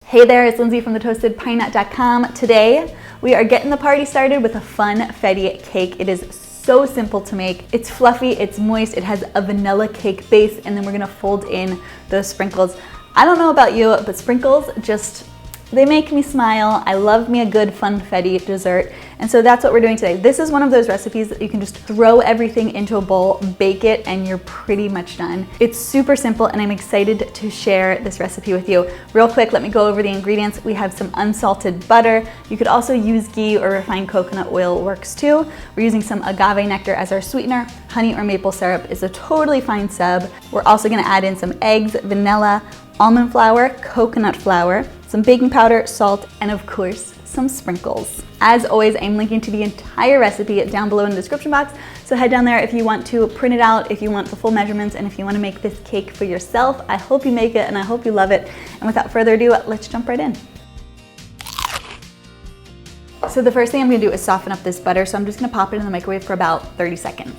Hey there, it's Lindsay from thetostedpinenut.com. Today, we are getting the party started with a Funfetti cake. It is so simple to make. It's fluffy, it's moist, it has a vanilla cake base, and then we're gonna fold in those sprinkles. I don't know about you, but sprinkles they make me smile. I love me a good Funfetti dessert. And so that's what we're doing today. This is one of those recipes that you can just throw everything into a bowl, bake it, and you're pretty much done. It's super simple, and I'm excited to share this recipe with you. Real quick, let me go over the ingredients. We have some unsalted butter. You could also use ghee or refined coconut oil, works too. We're using some agave nectar as our sweetener. Honey or maple syrup is a totally fine sub. We're also gonna add in some eggs, vanilla, almond flour, coconut flour, some baking powder, salt, and of course, some sprinkles. As always, I'm linking to the entire recipe down below in the description box, so head down there if you want to print it out, if you want the full measurements, and if you want to make this cake for yourself. I hope you make it, and I hope you love it. And without further ado, let's jump right in. So the first thing I'm gonna do is soften up this butter, so I'm just gonna pop it in the microwave for about 30 seconds.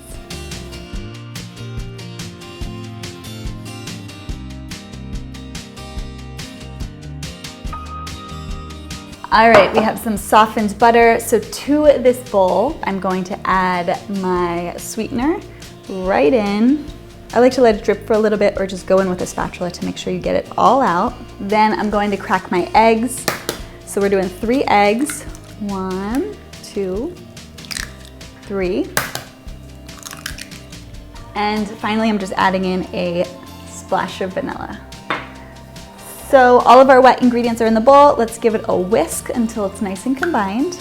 All right, we have some softened butter. So to this bowl, I'm going to add my sweetener right in. I like to let it drip for a little bit or just go in with a spatula to make sure you get it all out. Then I'm going to crack my eggs. So we're doing 3 eggs. 1, 2, 3. And finally, I'm just adding in a splash of vanilla. So all of our wet ingredients are in the bowl. Let's give it a whisk until it's nice and combined.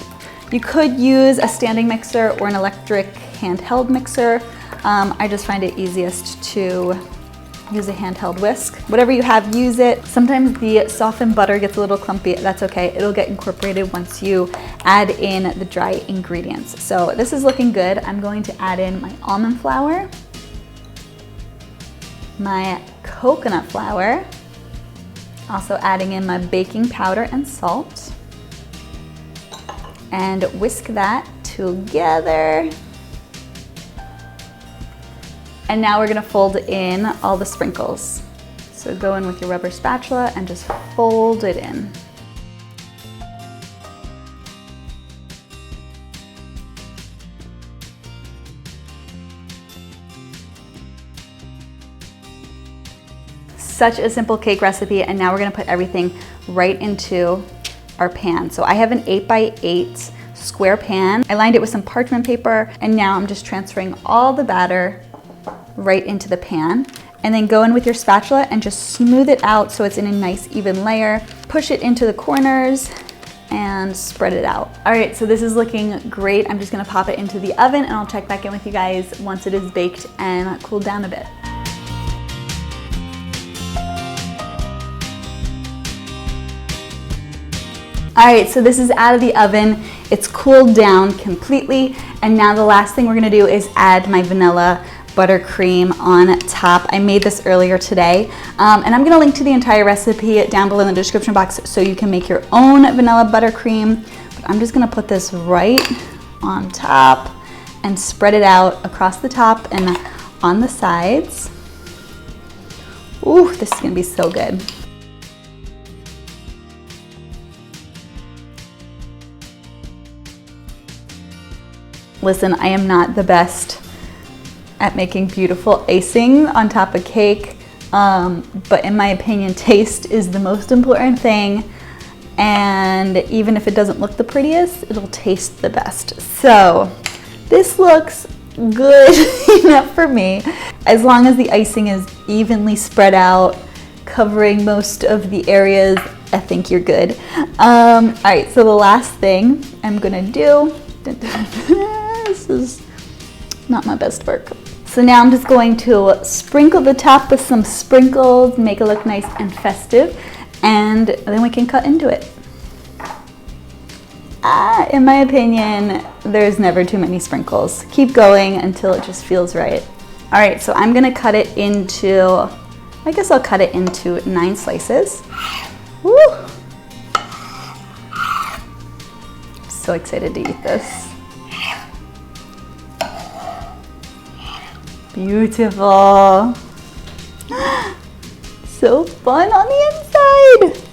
You could use a standing mixer or an electric handheld mixer. I just find it easiest to use a handheld whisk. Whatever you have, use it. Sometimes the softened butter gets a little clumpy. That's okay. It'll get incorporated once you add in the dry ingredients. So this is looking good. I'm going to add in my almond flour, my coconut flour, also adding in my baking powder and salt, and whisk that together. And now we're gonna fold in all the sprinkles. So go in with your rubber spatula and just fold it in. Such a simple cake recipe, and now we're gonna put everything right into our pan. So I have an 8x8 square pan. I lined it with some parchment paper, and now I'm just transferring all the batter right into the pan. And then go in with your spatula and just smooth it out so it's in a nice even layer. Push it into the corners and spread it out. All right, so this is looking great. I'm just gonna pop it into the oven, and I'll check back in with you guys once it is baked and cooled down a bit. All right, so this is out of the oven. It's cooled down completely. And now the last thing we're gonna do is add my vanilla buttercream on top. I made this earlier today. And I'm gonna link to the entire recipe down below in the description box so you can make your own vanilla buttercream. But I'm just gonna put this right on top and spread it out across the top and on the sides. Ooh, this is gonna be so good. Listen, I am not the best at making beautiful icing on top of cake, but in my opinion, taste is the most important thing. And even if it doesn't look the prettiest, it'll taste the best. So this looks good enough for me. As long as the icing is evenly spread out, covering most of the areas, I think you're good. All right, so the last thing I'm gonna do, this is not my best work. So now I'm just going to sprinkle the top with some sprinkles, make it look nice and festive, and then we can cut into it. In my opinion, there's never too many sprinkles. Keep going until it just feels right. All right, so I'm gonna cut it into, I guess I'll cut it into 9 slices. Woo! So excited to eat this. Beautiful. So fun on the inside.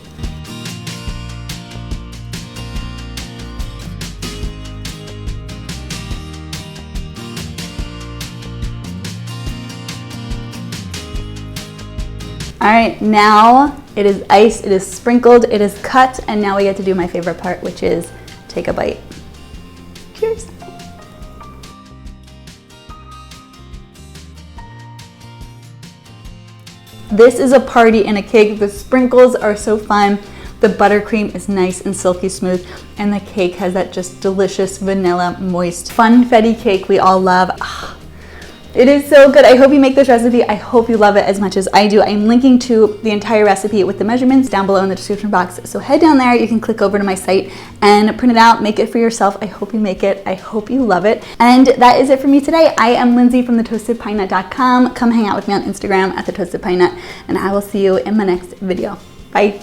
All right, now it is iced, it is sprinkled, it is cut, and now we get to do my favorite part, which is take a bite. Cheers. This is a party in a cake. The sprinkles are so fun. The buttercream is nice and silky smooth, and the cake has that just delicious vanilla moist funfetti cake we all love. It is so good. I hope you make this recipe. I hope you love it as much as I do. I'm linking to the entire recipe with the measurements down below in the description box. So head down there, you can click over to my site and print it out, make it for yourself. I hope you make it. I hope you love it. And that is it for me today. I am Lindsay from thetostedpinenut.com. Come hang out with me on Instagram at thetostedpinenut, and I will see you in my next video. Bye.